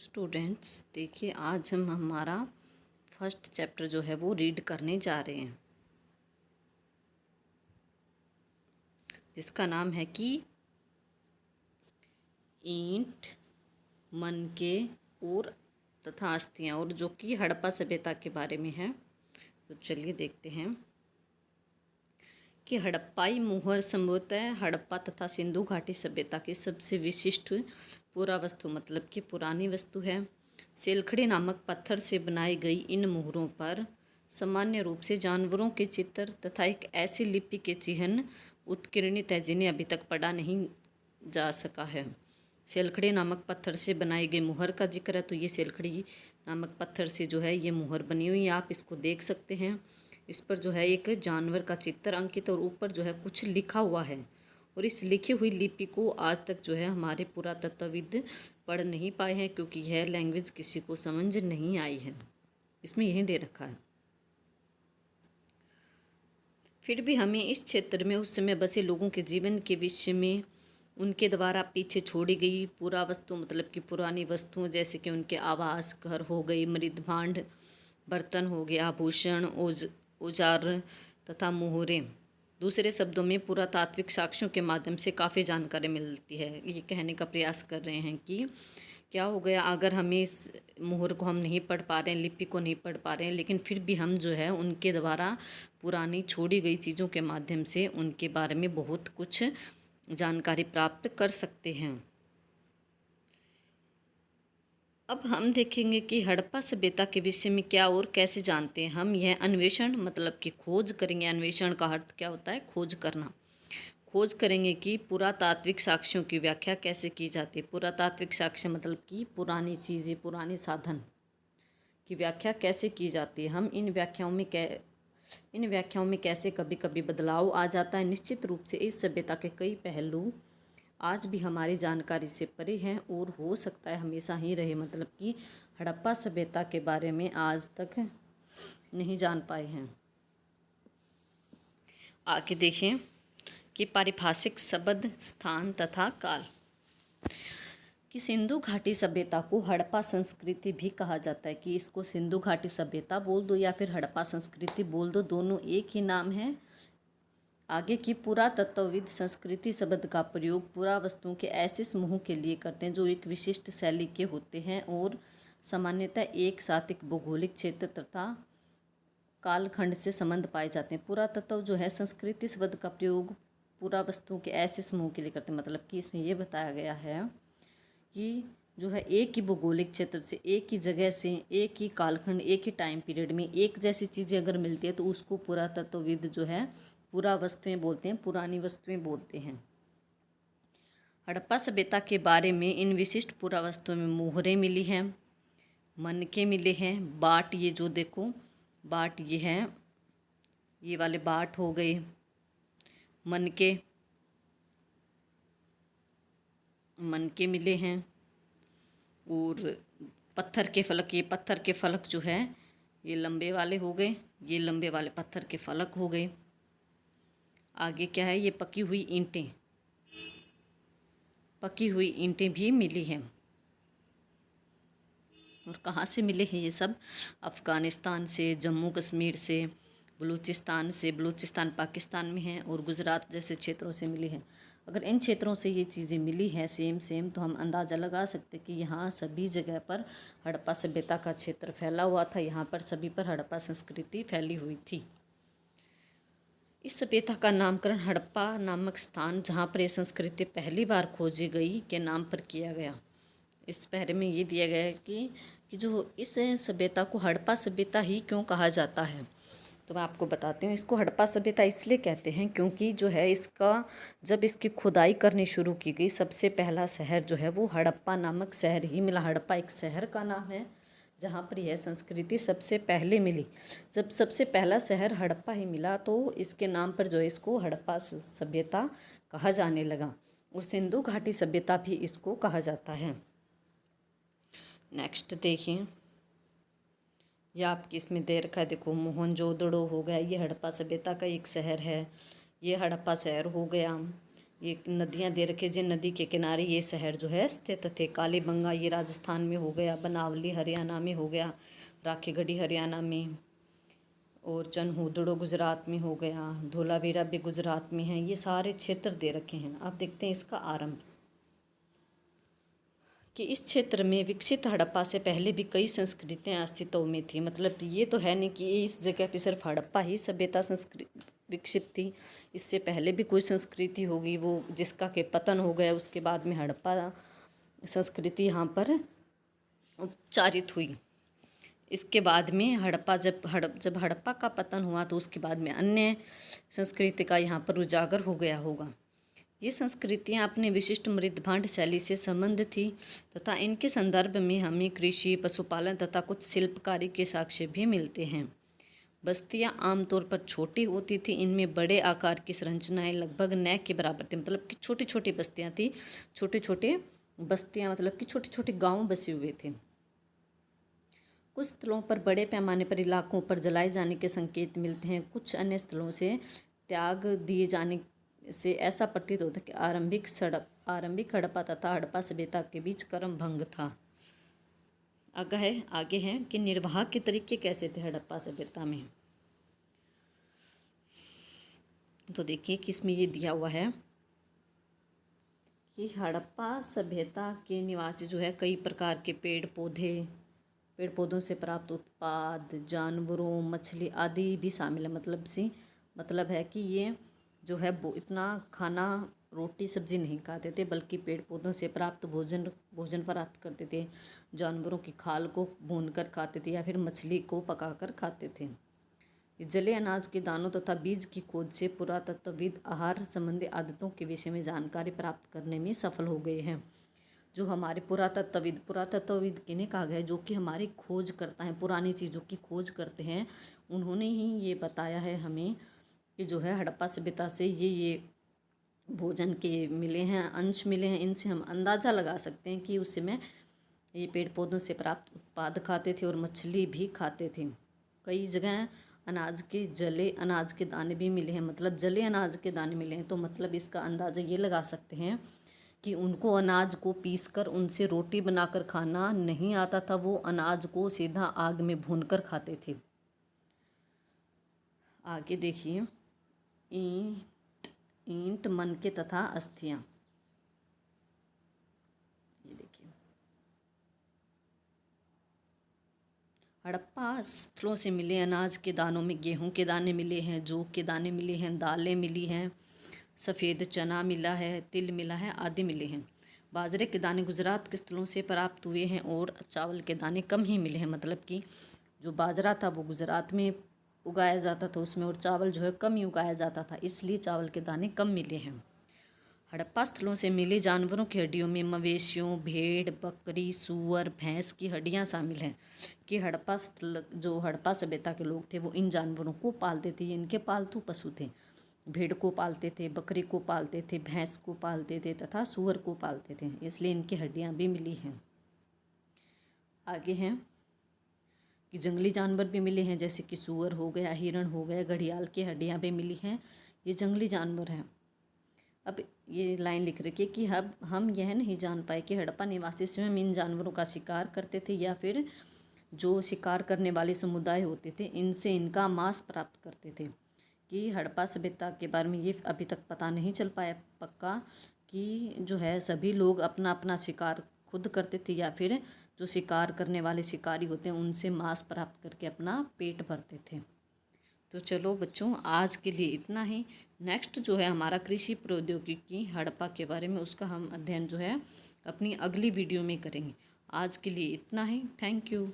Students देखिए, आज हम हमारा फर्स्ट चैप्टर जो है वो रीड करने जा रहे हैं, जिसका नाम है कि ईंट, मनके और तथा अस्थियाँ, और जो कि हड़प्पा सभ्यता के बारे में है। तो चलिए देखते हैं कि हड़प्पाई मुहर संभवतः हड़प्पा तथा सिंधु घाटी सभ्यता की सबसे विशिष्ट पुरावस्तु मतलब कि पुरानी वस्तु है। सेलखड़ी नामक पत्थर से बनाई गई इन मुहरों पर सामान्य रूप से जानवरों के चित्र तथा एक ऐसी लिपि के चिन्ह उत्कीर्णित है जिन्हें अभी तक पढ़ा नहीं जा सका है। सेलखड़ी नामक पत्थर से बनाई गई मुहर का जिक्र है, तो ये सेलखड़ी नामक पत्थर से जो है ये मुहर बनी हुई है, आप इसको देख सकते हैं। इस पर जो है एक जानवर का चित्र अंकित और ऊपर जो है कुछ लिखा हुआ है, और इस लिखी हुई लिपि को आज तक जो है हमारे पुरातत्वविद पढ़ नहीं पाए हैं, क्योंकि यह लैंग्वेज किसी को समझ नहीं आई है। इसमें यही दे रखा है। फिर भी हमें इस क्षेत्र में उस समय बसे लोगों के जीवन के विषय में उनके द्वारा पीछे छोड़ी गई पुरावस्तु मतलब कि पुरानी वस्तुओं, जैसे कि उनके आवास, घर हो गई, मृद भांड, बर्तन हो गए, आभूषण, औजार तथा मोहरें, दूसरे शब्दों में पुरातात्विक साक्ष्यों के माध्यम से काफ़ी जानकारी मिलती है। ये कहने का प्रयास कर रहे हैं कि क्या हो गया, अगर हमें इस मोहर को हम नहीं पढ़ पा रहे हैं, लिपि को नहीं पढ़ पा रहे हैं, लेकिन फिर भी हम जो है उनके द्वारा पुरानी छोड़ी गई चीज़ों के माध्यम से उनके बारे में बहुत कुछ जानकारी प्राप्त कर सकते हैं। अब हम देखेंगे कि हड़प्पा सभ्यता के विषय में क्या और कैसे जानते हैं हम। यह अन्वेषण मतलब कि खोज करेंगे। अन्वेषण का अर्थ क्या होता है? खोज करना। खोज करेंगे कि पुरातात्विक साक्ष्यों की व्याख्या कैसे की जाती है। पुरातात्विक साक्ष्य मतलब कि पुरानी चीज़ें, पुराने साधन की व्याख्या कैसे की जाती है। हम इन व्याख्याओं में कैसे कभी कभी बदलाव आ जाता है। निश्चित रूप से इस सभ्यता के कई पहलू आज भी हमारी जानकारी से परे हैं और हो सकता है हमेशा ही रहे, मतलब कि हड़प्पा सभ्यता के बारे में आज तक नहीं जान पाए हैं। आगे देखें कि पारिभाषिक शब्द, स्थान तथा काल। कि सिंधु घाटी सभ्यता को हड़प्पा संस्कृति भी कहा जाता है। कि इसको सिंधु घाटी सभ्यता बोल दो या फिर हड़प्पा संस्कृति बोल दो, दोनों एक ही नाम है। आगे की पुरातत्वविद संस्कृति शब्द का प्रयोग पुरावस्तुओं के ऐसे समूह के लिए करते हैं जो एक विशिष्ट शैली के होते हैं और सामान्यतः एक साथ एक भौगोलिक क्षेत्र तथा कालखंड से संबंध पाए जाते हैं। पुरातत्व जो है संस्कृति शब्द का प्रयोग पुरावस्तुओं के ऐसे समूह के लिए करते हैं, मतलब कि इसमें यह बताया गया है कि जो है एक ही भौगोलिक क्षेत्र से, एक ही जगह से, एक ही कालखंड, एक ही टाइम पीरियड में एक जैसी चीज़ें अगर मिलती है तो उसको पुरातत्वविद जो है पुरा वस्तुएं बोलते हैं, पुरानी वस्तुएं बोलते हैं। हड़प्पा सभ्यता के बारे में इन विशिष्ट पुरावस्तुओं में मोहरें मिली हैं, मनके मिले हैं, बाट, ये जो देखो बाट ये हैं, ये वाले बाट हो गए, मनके मिले हैं, और पत्थर के फलक, ये पत्थर के फलक जो है ये लंबे वाले हो गए, ये लंबे वाले पत्थर के फलक हो गए। आगे क्या है, ये पकी हुई ईंटें भी मिली हैं। और कहाँ से मिले हैं ये सब? अफ़गानिस्तान से, जम्मू कश्मीर से, बलूचिस्तान पाकिस्तान में है, और गुजरात जैसे क्षेत्रों से मिली है। अगर इन क्षेत्रों से ये चीज़ें मिली हैं सेम तो हम अंदाज़ा लगा सकते कि यहाँ सभी जगह पर हड़प्पा सभ्यता का क्षेत्र फैला हुआ था, यहाँ पर सभी पर हड़प्पा संस्कृति फैली हुई थी। इस सभ्यता का नामकरण हड़प्पा नामक स्थान जहाँ पर यह संस्कृति पहली बार खोजी गई के नाम पर किया गया। इस पहरे में ये दिया गया है कि जो इस सभ्यता को हड़प्पा सभ्यता ही क्यों कहा जाता है, तो मैं आपको बताती हूँ। इसको हड़प्पा सभ्यता इसलिए कहते हैं क्योंकि जो है जब इसकी खुदाई करनी शुरू की गई, सबसे पहला शहर जो है वो हड़प्पा नामक शहर ही मिला। हड़प्पा एक शहर का नाम है जहाँ पर यह संस्कृति सबसे पहले मिली। जब सबसे पहला शहर हड़प्पा ही मिला तो इसके नाम पर जो है इसको हड़प्पा सभ्यता कहा जाने लगा, और सिंधु घाटी सभ्यता भी इसको कहा जाता है। नेक्स्ट देखिए, यह आपकी इसमें दे रखा है, देखो मोहनजोदड़ो हो गया, ये हड़प्पा सभ्यता का एक शहर है, ये हड़प्पा शहर हो गया। ये नदियाँ दे रखे, जिन नदी के किनारे ये शहर जो है स्थित थे। कालीबंगा ये राजस्थान में हो गया, बनावली हरियाणा में हो गया, राखीगढ़ी हरियाणा में, और चनहुदड़ो गुजरात में हो गया, धोलावीरा भी गुजरात में है। ये सारे क्षेत्र दे रखे हैं। अब देखते हैं इसका आरंभ, कि इस क्षेत्र में विकसित हड़प्पा से पहले भी कई संस्कृतियाँ अस्तित्व में थी। मतलब ये तो है नहीं कि इस जगह पे सिर्फ हड़प्पा ही सभ्यता संस्कृति विकसित थी, इससे पहले भी कोई संस्कृति होगी, वो जिसका के पतन हो गया, उसके बाद में हड़प्पा संस्कृति यहाँ पर उच्चारित हुई। इसके बाद में हड़प्पा जब हड़प्पा का पतन हुआ तो उसके बाद में अन्य संस्कृति का यहाँ पर उजागर हो गया होगा। ये संस्कृतियाँ अपने विशिष्ट मृदभांड शैली से संबंध थी तथा इनके संदर्भ में हमें कृषि, पशुपालन तथा कुछ शिल्पकारी के साक्ष्य भी मिलते हैं। बस्तियाँ आमतौर पर छोटी होती थी, इनमें बड़े आकार की संरचनाएं लगभग न के बराबर थी। मतलब कि छोटी छोटी बस्तियाँ थी, छोटे छोटे बस्तियाँ मतलब कि छोटे छोटे गाँव बसे हुए थे। कुछ स्थलों पर बड़े पैमाने पर इलाकों पर जलाए जाने के संकेत मिलते हैं। कुछ अन्य स्थलों से त्याग दिए जाने से ऐसा प्रतीत होता है कि आरंभिक हड़प्पा तथा हड़प्पा सभ्यता के बीच क्रम भंग था। आगे है कि निर्वाह के तरीके कैसे थे हड़प्पा सभ्यता में। तो देखिए कि इसमें ये दिया हुआ है कि हड़प्पा सभ्यता के निवासी जो है कई प्रकार के पेड़ पौधों से प्राप्त उत्पाद, जानवरों, मछली आदि भी शामिल है। मतलब है कि ये जो है वो इतना खाना रोटी सब्जी नहीं खाते थे, बल्कि पेड़ पौधों से प्राप्त भोजन प्राप्त करते थे। जानवरों की खाल को भूनकर खाते थे या फिर मछली को पकाकर खाते थे। जले अनाज के दानों तथा बीज की खोज से पुरातत्वविद आहार संबंधी आदतों के विषय में जानकारी प्राप्त करने में सफल हो गए हैं। जो हमारे पुरातत्वविद किन्हें कहा गया है, जो कि हमारी खोज करता है, पुरानी चीज़ों की खोज करते हैं, उन्होंने ही ये बताया है हमें कि जो है हड़प्पा सभ्यता से ये भोजन के मिले हैं, अंश मिले हैं। इनसे हम अंदाज़ा लगा सकते हैं कि उस समय ये पेड़ पौधों से प्राप्त उत्पाद खाते थे और मछली भी खाते थे। कई जगह जले अनाज के दाने भी मिले हैं। मतलब जले अनाज के दाने मिले हैं तो मतलब इसका अंदाज़ा ये लगा सकते हैं कि उनको अनाज को पीसकर उनसे रोटी बनाकर खाना नहीं आता था, वो अनाज को सीधा आग में भूनकर खाते थे। आगे देखिए, ईंट मनके तथा अस्थियां। ये देखिए, हड़प्पा स्थलों से मिले अनाज के दानों में गेहूं के दाने मिले हैं, जौ के दाने मिले हैं, दालें मिली हैं, सफ़ेद चना मिला है, तिल मिला है आदि मिले हैं। बाजरे के दाने गुजरात के स्थलों से प्राप्त हुए हैं और चावल के दाने कम ही मिले हैं। मतलब कि जो बाजरा था वो गुजरात में उगाया जाता था उसमें, और चावल जो है कम ही उगाया जाता था, इसलिए चावल के दाने कम मिले हैं। हड़प्पा स्थलों से मिले जानवरों की हड्डियों में मवेशियों, भेड़, बकरी, सूअर, भैंस की हड्डियां शामिल हैं। कि जो हड़प्पा सभ्यता के लोग थे वो इन जानवरों को पालते थे, ये इनके पालतू पशु थे। भेड़ को पालते थे, बकरी को पालते थे, भैंस को पालते थे तथा सूअर को पालते थे, इसलिए इनकी हड्डियां भी मिली हैं। आगे हैं कि जंगली जानवर भी मिले हैं, जैसे कि सूअर हो गया, हिरण हो गया, घड़ियाल की हड्डियां भी मिली हैं। ये जंगली जानवर हैं। अब ये लाइन लिख रखी है कि अब हम यह नहीं जान पाए कि हड़प्पा निवासी स्वयं इन जानवरों का शिकार करते थे या फिर जो शिकार करने वाले समुदाय होते थे इनसे इनका मांस प्राप्त करते थे। कि हड़प्पा सभ्यता के बारे में ये अभी तक पता नहीं चल पाया पक्का कि जो है सभी लोग अपना अपना शिकार खुद करते थे या फिर जो शिकार करने वाले शिकारी होते हैं उनसे मांस प्राप्त करके अपना पेट भरते थे। तो चलो बच्चों, आज के लिए इतना ही। नेक्स्ट जो है हमारा कृषि प्रौद्योगिकी हड़प्पा के बारे में, उसका हम अध्ययन जो है अपनी अगली वीडियो में करेंगे। आज के लिए इतना ही। Thank you.